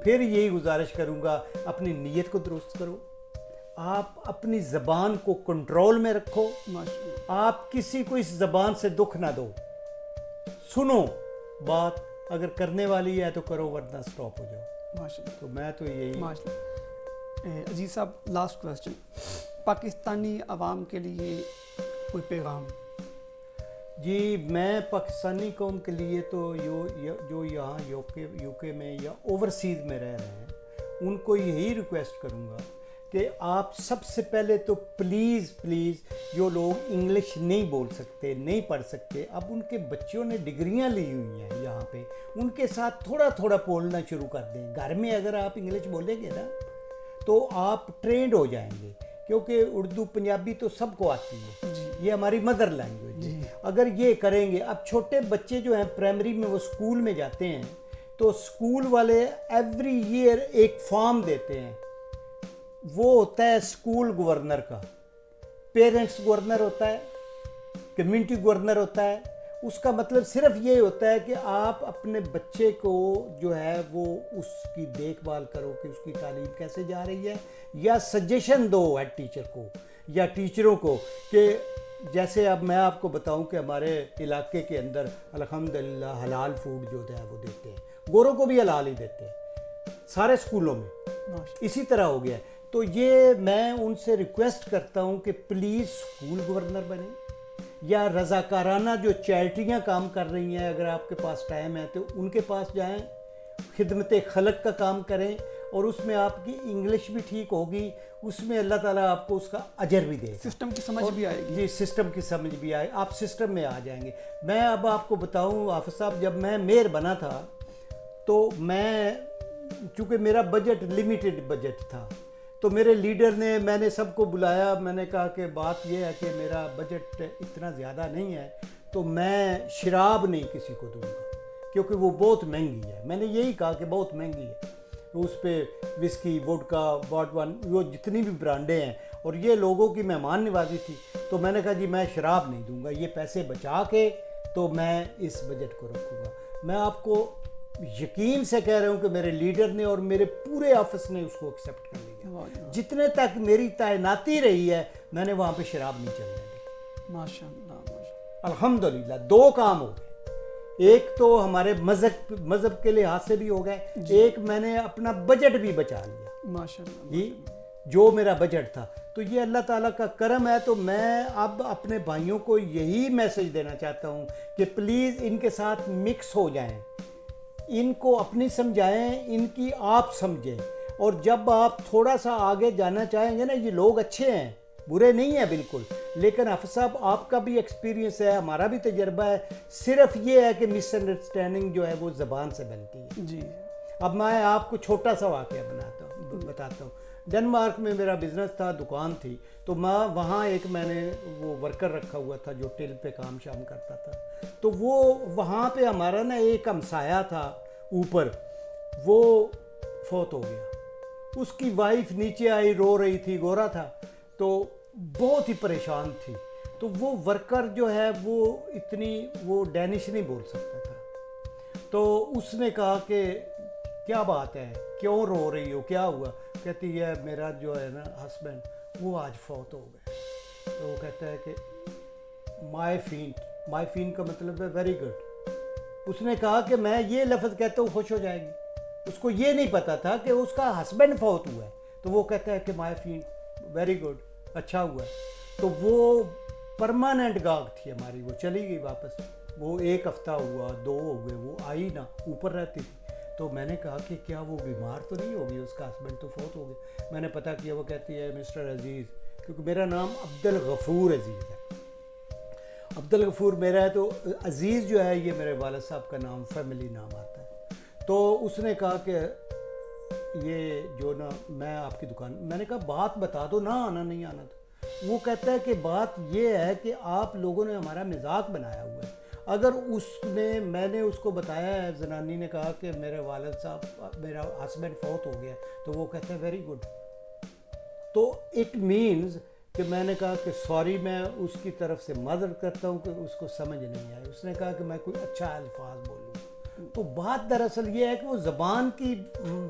پھر یہی گزارش کروں گا, اپنی نیت کو درست کرو, آپ اپنی زبان کو کنٹرول میں رکھو, آپ کسی کو اس زبان سے دکھ نہ دو. سنو بات, اگر کرنے والی ہے تو کرو ورنہ سٹاپ ہو جاؤ. تو میں تو یہی. عزیز صاحب لاسٹ کویسچن, پاکستانی عوام کے لیے کوئی پیغام؟ جی میں پاکستانی قوم کے لیے تو جو یہاں یو کے میں یا اوورسیز میں رہ رہے ہیں ان کو یہی ریکویسٹ کروں گا کہ آپ سب سے پہلے تو پلیز جو لوگ انگلش نہیں بول سکتے, نہیں پڑھ سکتے, اب ان کے بچوں نے ڈگریاں لی ہوئی ہیں یہاں پہ, ان کے ساتھ تھوڑا تھوڑا بولنا شروع کر دیں. گھر میں اگر آپ انگلش بولیں گے نا تو آپ ٹرینڈ ہو جائیں گے, کیونکہ اردو پنجابی تو سب کو آتی ہے, یہ ہماری مدر لینگویج ہے. اگر یہ کریں گے, اب چھوٹے بچے جو ہیں پرائمری میں وہ سکول میں جاتے ہیں تو سکول والے ایوری ایئر ایک فارم دیتے ہیں, وہ ہوتا ہے اسکول گورنر کا, پیرنٹس گورنر ہوتا ہے, کمیونٹی گورنر ہوتا ہے. اس کا مطلب صرف یہ ہوتا ہے کہ آپ اپنے بچے کو جو ہے وہ اس کی دیکھ بھال کرو کہ اس کی تعلیم کیسے جا رہی ہے, یا سجیشن دو ہیڈ ٹیچر کو یا ٹیچروں کو کہ جیسے اب میں آپ کو بتاؤں کہ ہمارے علاقے کے اندر الحمدللہ حلال فوڈ جو ہے وہ دیتے ہیں, گوروں کو بھی حلال ہی دیتے ہیں سارے اسکولوں میں, اسی طرح ہو گیا ہے. تو یہ میں ان سے ریکویسٹ کرتا ہوں کہ پلیز اسکول گورنر بنیں, یا رضاکارانہ جو چیریٹیاں کام کر رہی ہیں اگر آپ کے پاس ٹائم ہے تو ان کے پاس جائیں, خدمت خلق کا کام کریں, اور اس میں آپ کی انگلش بھی ٹھیک ہوگی, اس میں اللہ تعالیٰ آپ کو اس کا اجر بھی دے, سسٹم کی سمجھ بھی آئے گی. جی سسٹم کی سمجھ بھی آئے, آپ سسٹم میں آ جائیں گے. میں اب آپ کو بتاؤں حافظ صاحب, جب میں میئر بنا تھا تو میں چونکہ میرا بجٹ لمیٹڈ بجٹ تھا تو میرے لیڈر نے, میں نے سب کو بلایا, میں نے کہا کہ بات یہ ہے کہ میرا بجٹ اتنا زیادہ نہیں ہے تو میں شراب نہیں کسی کو دوں گا کیونکہ وہ بہت مہنگی ہے. میں نے یہی کہا کہ بہت مہنگی ہے, اس پہ وسکی, ووڈکا, واٹ وہ جتنی بھی برانڈیں ہیں, اور یہ لوگوں کی مہمان نوازی تھی. تو میں نے کہا جی میں شراب نہیں دوں گا, یہ پیسے بچا کے تو میں اس بجٹ کو رکھوں گا. میں آپ کو یقین سے کہہ رہا ہوں کہ میرے لیڈر نے اور میرے پورے آفس نے اس کو ایکسیپٹ کر لیا. جتنے تک میری تعیناتی رہی ہے میں نے وہاں پہ شراب نہیں چلنے دی. ماشاءاللہ الحمدللہ. دو کام ہو گئے, ایک تو ہمارے مذہب کے لحاظ سے بھی ہو گئے, ایک میں نے اپنا بجٹ بھی بچا لیا ماشاءاللہ جی, جو میرا بجٹ تھا. تو یہ اللہ تعالیٰ کا کرم ہے. تو میں اب اپنے بھائیوں کو یہی میسج دینا چاہتا ہوں کہ پلیز ان کے ساتھ مکس ہو جائیں, ان کو اپنی سمجھائیں, ان کی آپ سمجھیں, اور جب آپ تھوڑا سا آگے جانا چاہیں گے نا, یہ لوگ اچھے ہیں, برے نہیں ہیں بالکل, لیکن حافظ صاحب آپ کا بھی ایکسپیرینس ہے, ہمارا بھی تجربہ ہے, صرف یہ ہے کہ مس انڈرسٹینڈنگ جو ہے وہ زبان سے بنتی ہے. جی اب میں آپ کو چھوٹا سا واقعہ بتاتا ہوں. ڈنمارک میں میرا بزنس تھا, دکان تھی, تو میں وہاں میں نے وہ ورکر رکھا ہوا تھا جو ٹل پہ کام شام کرتا تھا. تو وہ وہاں پہ ہمارا نا ایک ہمسایا تھا اوپر, وہ فوت ہو گیا. اس کی وائف نیچے آئی, رو رہی تھی, گورا تھا, تو بہت ہی پریشان تھی. تو وہ ورکر جو ہے وہ ڈینش نہیں بول سکتا تھا. تو اس نے کہا کہ کیا بات ہے, کیوں رو رہی ہو, کیا ہوا؟ کہتی ہے میرا جو ہے نا ہسبینڈ وہ آج فوت ہو گئے. تو وہ کہتا ہے کہ مائی فین کا مطلب ہے ویری گڈ. اس نے کہا کہ میں یہ لفظ کہتا ہوں خوش ہو جائے گی. اس کو یہ نہیں پتا تھا کہ اس کا ہسبینڈ فوت ہوا ہے. تو وہ کہتا ہے کہ مائی فین ویری گڈ, اچھا ہوا. تو وہ پرماننٹ گاگ تھی ہماری, وہ چلی گئی واپس. وہ 1 ہفتہ ہوا, 2 ہو گئے, وہ آئی نہ, اوپر رہتی تھی. تو میں نے کہا کہ کیا وہ بیمار تو نہیں ہوگی, اس کا ہسبینڈ تو فوت ہو گیا. میں نے پتہ کیا, وہ کہتی ہے مسٹر عزیز, کیونکہ میرا نام عبدالغفور عزیز ہے, عبدالغفور میرا ہے, تو عزیز جو ہے یہ میرے والد صاحب کا نام, فیملی نام آتا ہے. تو اس نے کہا کہ یہ جو نا میں آپ کی دکان, میں نے کہا بات بتا دو نا, آنا نہیں آنا تھا. وہ کہتا ہے کہ بات یہ ہے کہ آپ لوگوں نے ہمارا مذاق بنایا ہوا ہے. اگر میں نے اس کو بتایا ہے, زنانی نے کہا کہ میرے والد صاحب, میرا ہسبینڈ فوت ہو گیا, تو وہ کہتے ہیں ویری گڈ. تو اٹ مینز کہ میں نے کہا کہ سوری, میں اس کی طرف سے معذرت کرتا ہوں کہ اس کو سمجھ نہیں آئی. اس نے کہا کہ میں کوئی اچھا الفاظ بولوں. تو بات دراصل یہ ہے کہ وہ زبان کی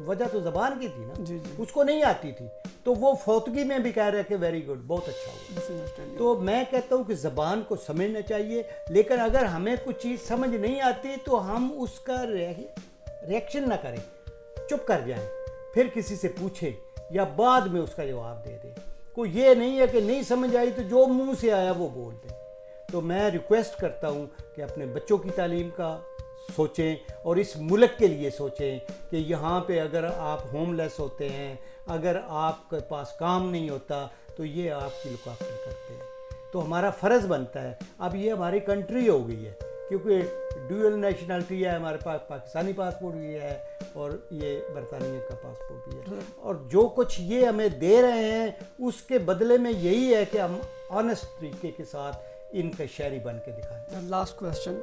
وجہ تو زبان کی تھی نا, اس کو نہیں آتی تھی. تو وہ فوتگی میں بھی کہہ رہے کہ ویری گڈ, بہت اچھا ہوا. تو میں کہتا ہوں کہ زبان کو سمجھنا چاہیے, لیکن اگر ہمیں کوئی چیز سمجھ نہیں آتی تو ہم اس کا ریئیکشن نہ کریں, چپ کر جائیں, پھر کسی سے پوچھیں یا بعد میں اس کا جواب دے دیں. کوئی یہ نہیں ہے کہ نہیں سمجھ آئی تو جو منہ سے آیا وہ بول دیں. تو میں ریکویسٹ کرتا ہوں کہ اپنے بچوں کی تعلیم کا سوچیں, اور اس ملک کے لیے سوچیں کہ یہاں پہ اگر آپ ہوم لیس ہوتے ہیں, اگر آپ کے پاس کام نہیں ہوتا, تو یہ آپ کی لک آفٹر کرتے ہیں. تو ہمارا فرض بنتا ہے. اب یہ ہماری کنٹری ہو گئی ہے, کیونکہ ڈیول نیشنلٹی ہے, ہمارے پاس پاکستانی پاسپورٹ بھی ہے اور یہ برطانیہ کا پاسپورٹ بھی ہے, اور جو کچھ یہ ہمیں دے رہے ہیں اس کے بدلے میں یہی ہے کہ ہم آنیسٹ طریقے کے ساتھ ان کا شہری بن کے دکھائیں. لاسٹ کویسچن,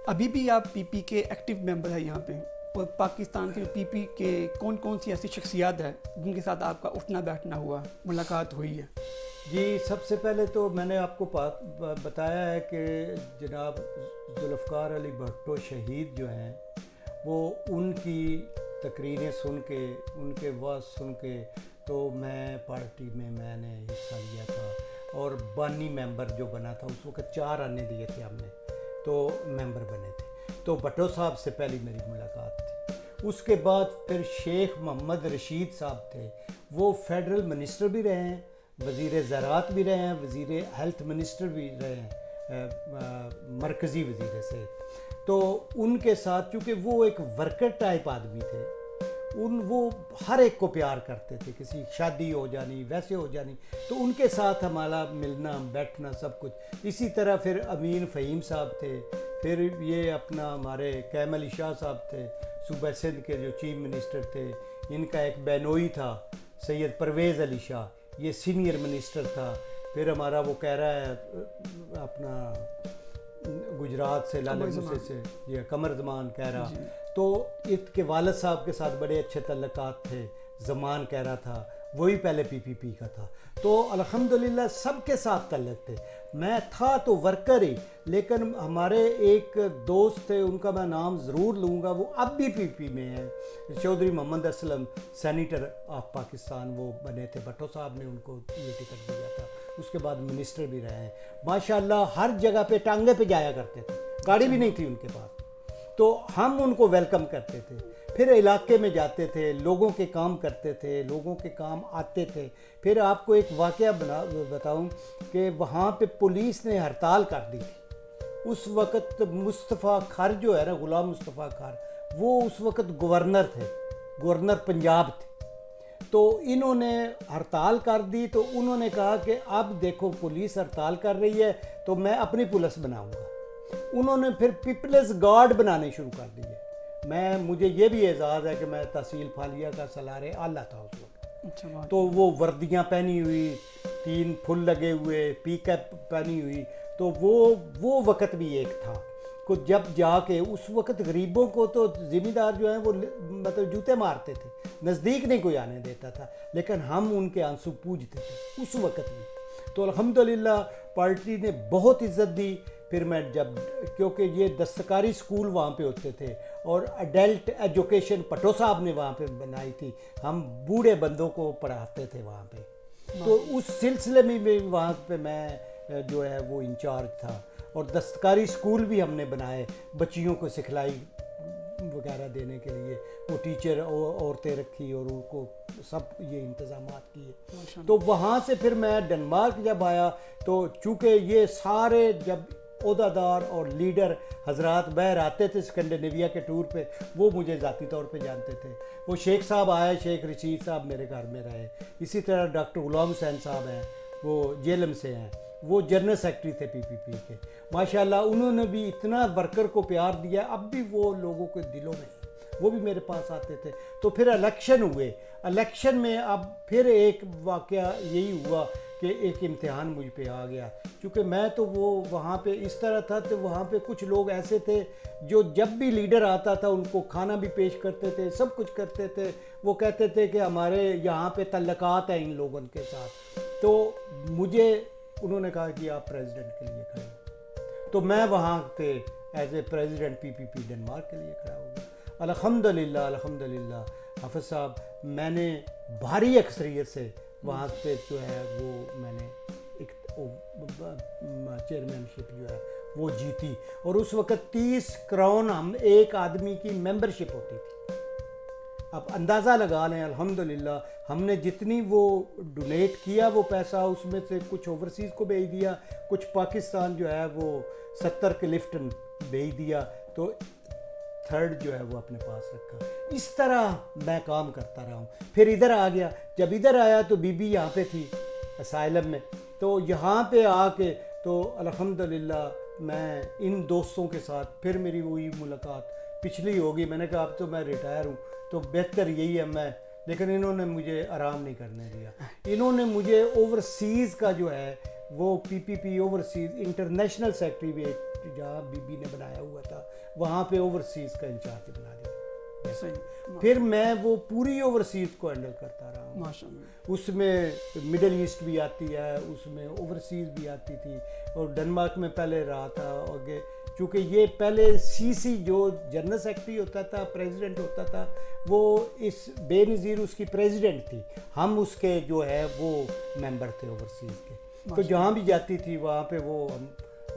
ابھی بھی آپ پی پی کے ایکٹیو ممبر ہیں یہاں پہ, اور پاکستان کے پی پی کے کون سی ایسی شخصیات ہیں جن کے ساتھ آپ کا اٹھنا بیٹھنا ہوا, ملاقات ہوئی ہے؟ جی, سب سے پہلے تو میں نے آپ کو بتایا ہے کہ جناب ذوالفقار علی بھٹو شہید جو ہیں, وہ ان کی تقریریں سن کے, ان کے واز سن کے, تو میں پارٹی میں نے حصہ لیا تھا, اور بانی ممبر جو بنا تھا اس وقت 4 آنے دیے تھے ہم نے, تو ممبر بنے تھے. تو بھٹو صاحب سے پہلی میری ملاقات تھی. اس کے بعد پھر شیخ محمد رشید صاحب تھے, وہ فیڈرل منسٹر بھی رہے ہیں, وزیر زراعت بھی رہے ہیں, وزیر ہیلتھ منسٹر بھی رہے ہیں, مرکزی وزیر سے. تو ان کے ساتھ, چونکہ وہ ایک ورکر ٹائپ آدمی تھے, وہ ہر ایک کو پیار کرتے تھے, کسی شادی ہو جانی, ویسے ہو جانی, تو ان کے ساتھ ہمارا ملنا بیٹھنا سب کچھ. اسی طرح پھر امین فہیم صاحب تھے, پھر یہ اپنا ہمارے قیم علی شاہ صاحب تھے, صوبہ سندھ کے جو چیف منسٹر تھے. ان کا ایک بینوئی تھا سید پرویز علی شاہ, یہ سینئر منسٹر تھا. پھر ہمارا وہ کہہ رہا ہے اپنا گجرات سے, لالہ موسیٰ سے, یہ قمر زمان کہہ رہا, تو اس کے والد صاحب کے ساتھ بڑے اچھے تعلقات تھے. زمان کہہ رہا تھا, وہی پہلے پی پی پی کا تھا. تو الحمدللہ سب کے ساتھ تعلق تھے. میں تھا تو ورکر ہی, لیکن ہمارے ایک دوست تھے, ان کا میں نام ضرور لوں گا, وہ اب بھی پی پی میں ہیں, چودھری محمد اسلم, سینیٹر آف پاکستان وہ بنے تھے. بھٹو صاحب نے ان کو یہ ٹکٹ دیا تھا, اس کے بعد منسٹر بھی رہے ہیں. ماشاءاللہ ہر جگہ پہ ٹانگے پہ جایا کرتے تھے, گاڑی بھی نہیں تھی ان کے پاس, تو ہم ان کو ویلکم کرتے تھے. پھر علاقے میں جاتے تھے, لوگوں کے کام کرتے تھے, لوگوں کے کام آتے تھے. پھر آپ کو ایک واقعہ بتاؤں کہ وہاں پہ پولیس نے ہڑتال کر دی تھی. اس وقت مصطفیٰ کھر جو ہے نا, غلام مصطفیٰ کھر, وہ اس وقت گورنر تھے, گورنر پنجاب تھے. تو انہوں نے ہڑتال کر دی, تو انہوں نے کہا کہ اب دیکھو پولیس ہڑتال کر رہی ہے تو میں اپنی پولیس بناؤں گا. انہوں نے پھر پیپلز گارڈ بنانے شروع کر دیے. مجھے یہ بھی اعزاز ہے کہ میں تحصیل فالیہ کا سالار اعلیٰ تھا اس وقت. تو وہ وردیاں پہنی ہوئی, 3 پھول لگے ہوئے, پی کیپ پہنی ہوئی, تو وہ وقت بھی ایک تھا کو جب جا کے اس وقت غریبوں کو تو ذمہ دار جو ہیں وہ مطلب جوتے مارتے تھے, نزدیک نہیں کوئی آنے دیتا تھا, لیکن ہم ان کے آنسو پوجتے تھے اس وقت بھی. تو الحمدللہ پارٹی نے بہت عزت دی. پھر میں جب, کیونکہ یہ دستکاری سکول وہاں پہ ہوتے تھے, اور ایڈلٹ ایجوکیشن بھٹو صاحب نے وہاں پہ بنائی تھی, ہم بوڑھے بندوں کو پڑھاتے تھے وہاں پہ. تو اس سلسلے میں بھی وہاں پہ میں جو ہے وہ انچارج تھا. اور دستکاری سکول بھی ہم نے بنائے, بچیوں کو سکھلائی وغیرہ دینے کے لیے وہ ٹیچر عورتیں رکھی اور ان کو سب یہ انتظامات کیے. تو وہاں سے پھر میں ڈنمارک جب آیا تو چونکہ یہ سارے جب عہدیدار اور لیڈر حضرات باہر آتے تھے اسکینڈینیویا کے ٹور پہ وہ مجھے ذاتی طور پہ جانتے تھے. وہ شیخ صاحب آئے, شیخ رشید صاحب میرے گھر میں رہے. اسی طرح ڈاکٹر غلام حسین صاحب ہیں, وہ جیلم سے ہیں, وہ جنرل سیکرٹری تھے پی پی پی کے. ماشاءاللہ انہوں نے بھی اتنا ورکر کو پیار دیا, اب بھی وہ لوگوں کے دلوں میں ہیں, وہ بھی میرے پاس آتے تھے. تو پھر الیکشن ہوئے. الیکشن میں اب پھر ایک واقعہ یہی ہوا کہ ایک امتحان مجھ پہ آ گیا, کیونکہ میں تو وہ وہاں پہ اس طرح تھا کہ وہاں پہ کچھ لوگ ایسے تھے جو جب بھی لیڈر آتا تھا ان کو کھانا بھی پیش کرتے تھے, سب کچھ کرتے تھے. وہ کہتے تھے کہ ہمارے یہاں پہ تعلقات ہیں ان لوگوں کے ساتھ. تو مجھے انہوں نے کہا کہ آپ پریزیڈنٹ کے لیے کھڑے ہو, تو میں وہاں پہ as a president P P P Denmark کے لیے کھڑا ہو گیا. الحمدللہ الحمدللہ حافظ صاحب, میں نے بھاری اکثریت سے وہاں پہ جو ہے وہ میں نے ایک چیئرمین شپ جو ہے وہ جیتی. اور اس وقت 30 کراؤن ہم ایک آدمی کی ممبرشپ ہوتی تھی. اب اندازہ لگا لیں الحمدللہ ہم نے جتنی وہ ڈونیٹ کیا وہ پیسہ, اس میں سے کچھ اوورسیز کو بھیج دیا, کچھ پاکستان جو ہے وہ 70 کے لفٹن بھیج دیا, تو تھرڈ جو ہے وہ اپنے پاس رکھا. اس طرح میں کام کرتا رہا ہوں. پھر ادھر آ گیا. جب ادھر آیا تو بی بی یہاں پہ تھی اسائلم میں, تو یہاں پہ آ کے تو الحمدللہ میں ان دوستوں کے ساتھ پھر میری وہی ملاقات پچھلی ہوگی. میں نے کہا اب تو میں ریٹائر ہوں تو بہتر یہی ہے میں, لیکن انہوں نے مجھے آرام نہیں کرنے دیا. انہوں نے مجھے اوورسیز کا جو ہے وہ پی پی پی اوورسیز انٹرنیشنل سیکرٹری بھی جہاں بی بی نے بنایا ہوا تھا وہاں پہ اوورسیز کا انچارج بنا دیا. پھر میں وہ پوری اوورسیز کو ہینڈل کرتا رہا ہوں. اس میں مڈل ایسٹ بھی آتی ہے, اس میں اوورسیز بھی آتی تھی, اور ڈنمارک میں پہلے رہا تھا. اور چونکہ یہ پہلے سی سی جو جنرل سیکرٹری ہوتا تھا, پریزیڈنٹ ہوتا تھا, وہ اس بے نظیر اس کی پریزیڈنٹ تھی, ہم اس کے جو ہے وہ ممبر تھے اوورسیز کے. تو جہاں بھی جاتی تھی وہاں پہ وہ ہم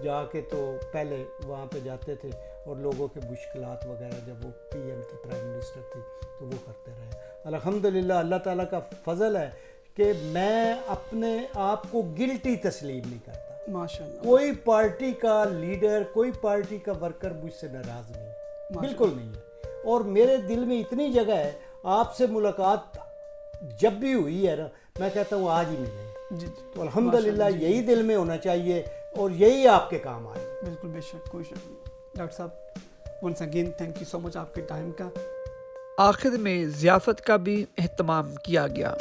جا کے تو پہلے وہاں پہ جاتے تھے, اور لوگوں کے مشکلات وغیرہ جب وہ پی ایم تھی, پرائم منسٹر تھی, تو وہ کرتے رہے. الحمدللہ اللہ تعالیٰ کا فضل ہے کہ میں اپنے آپ کو گلٹی تسلیم نہیں کرتا. ماشاءاللہ. کوئی پارٹی کا لیڈر, کوئی پارٹی کا ورکر مجھ سے ناراض نہیں, بالکل نہیں ہے. اور میرے دل میں اتنی جگہ ہے, آپ سے ملاقات جب بھی ہوئی ہے نا میں کہتا ہوں آج ہی ملیں. جی تو الحمدللہ یہی دل میں ہونا چاہیے اور یہی آپ کے کام آئے. بالکل بے شک, کوئی شک نہیں. ڈاکٹر صاحب once again thank you so much آپ کے ٹائم کا. آخر میں ضیافت کا بھی اہتمام کیا گیا.